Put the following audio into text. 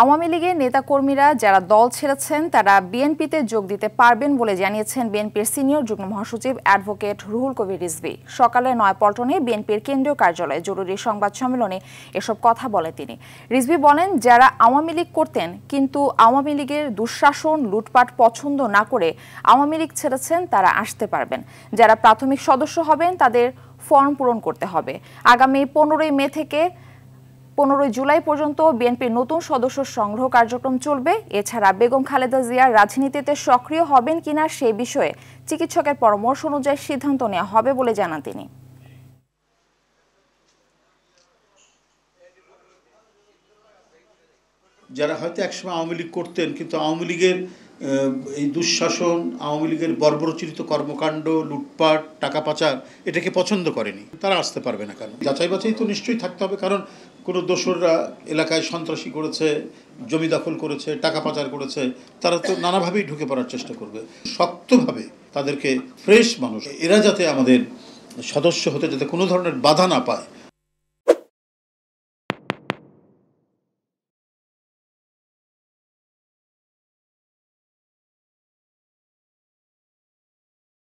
আওয়ামী লীগের নেতাকর্মীরা যারা দল ছেড়েছেন তারা বিএনপিতে যোগ দিতে পারবেন বলে জানিয়েছেন বিএনপির সিনিয়র যুগ্ম মহাসচিব অ্যাডভোকেট রুহুল কবির রিজভী। সকালে নয়াপল্টনে বিএনপির কেন্দ্রীয় কার্যালয়ে জরুরি সংবাদ সম্মেলনে এসব কথা বলেন তিনি। রিজভী বলেন, যারা আওয়ামী লীগ করতেন কিন্তু আওয়ামী লীগের দুঃশাসন লুটপাট পছন্দ না করে আওয়ামী লীগ ছেড়েছেন তারা আসতে পারবেন। যারা প্রাথমিক সদস্য হবেন তাদের ফর্ম পূরণ করতে হবে। আগামী 15 মে থেকে 15 জুলাই পর্যন্ত বিএনপির নতুন সদস্য সংগ্রহ কার্যক্রম চলবে। এছাড়া বেগম খালেদা জিয়ার রাজনীতিতে সক্রিয় হবেন কিনা সেই বিষয়ে চিকিৎসকের পরামর্শ অনুযায়ী সিদ্ধান্ত নেওয়া হবে বলে জানান তিনি। যারা হয়তো একসময় আওয়ামী লীগ করতেন কিন্তু আওয়ামী লীগের এই দুঃশাসন, আওয়ামী লীগের বর্বরোচিত কর্মকাণ্ড, লুটপাট, টাকা পাচার এটাকে পছন্দ করেনি, তারা আসতে পারবে না। কেন? যাচাই বাছাই তো নিশ্চয়ই থাকতে হবে, কারণ কোনো দোসররা এলাকায় সন্ত্রাসী করেছে, জমি দখল করেছে, টাকা পাচার করেছে, তারা তো নানাভাবেই ঢুকে পড়ার চেষ্টা করবে। শক্তভাবে তাদেরকে ফ্রেশ মানুষ এরা যাতে আমাদের সদস্য হতে যাতে কোনো ধরনের বাধা না পায়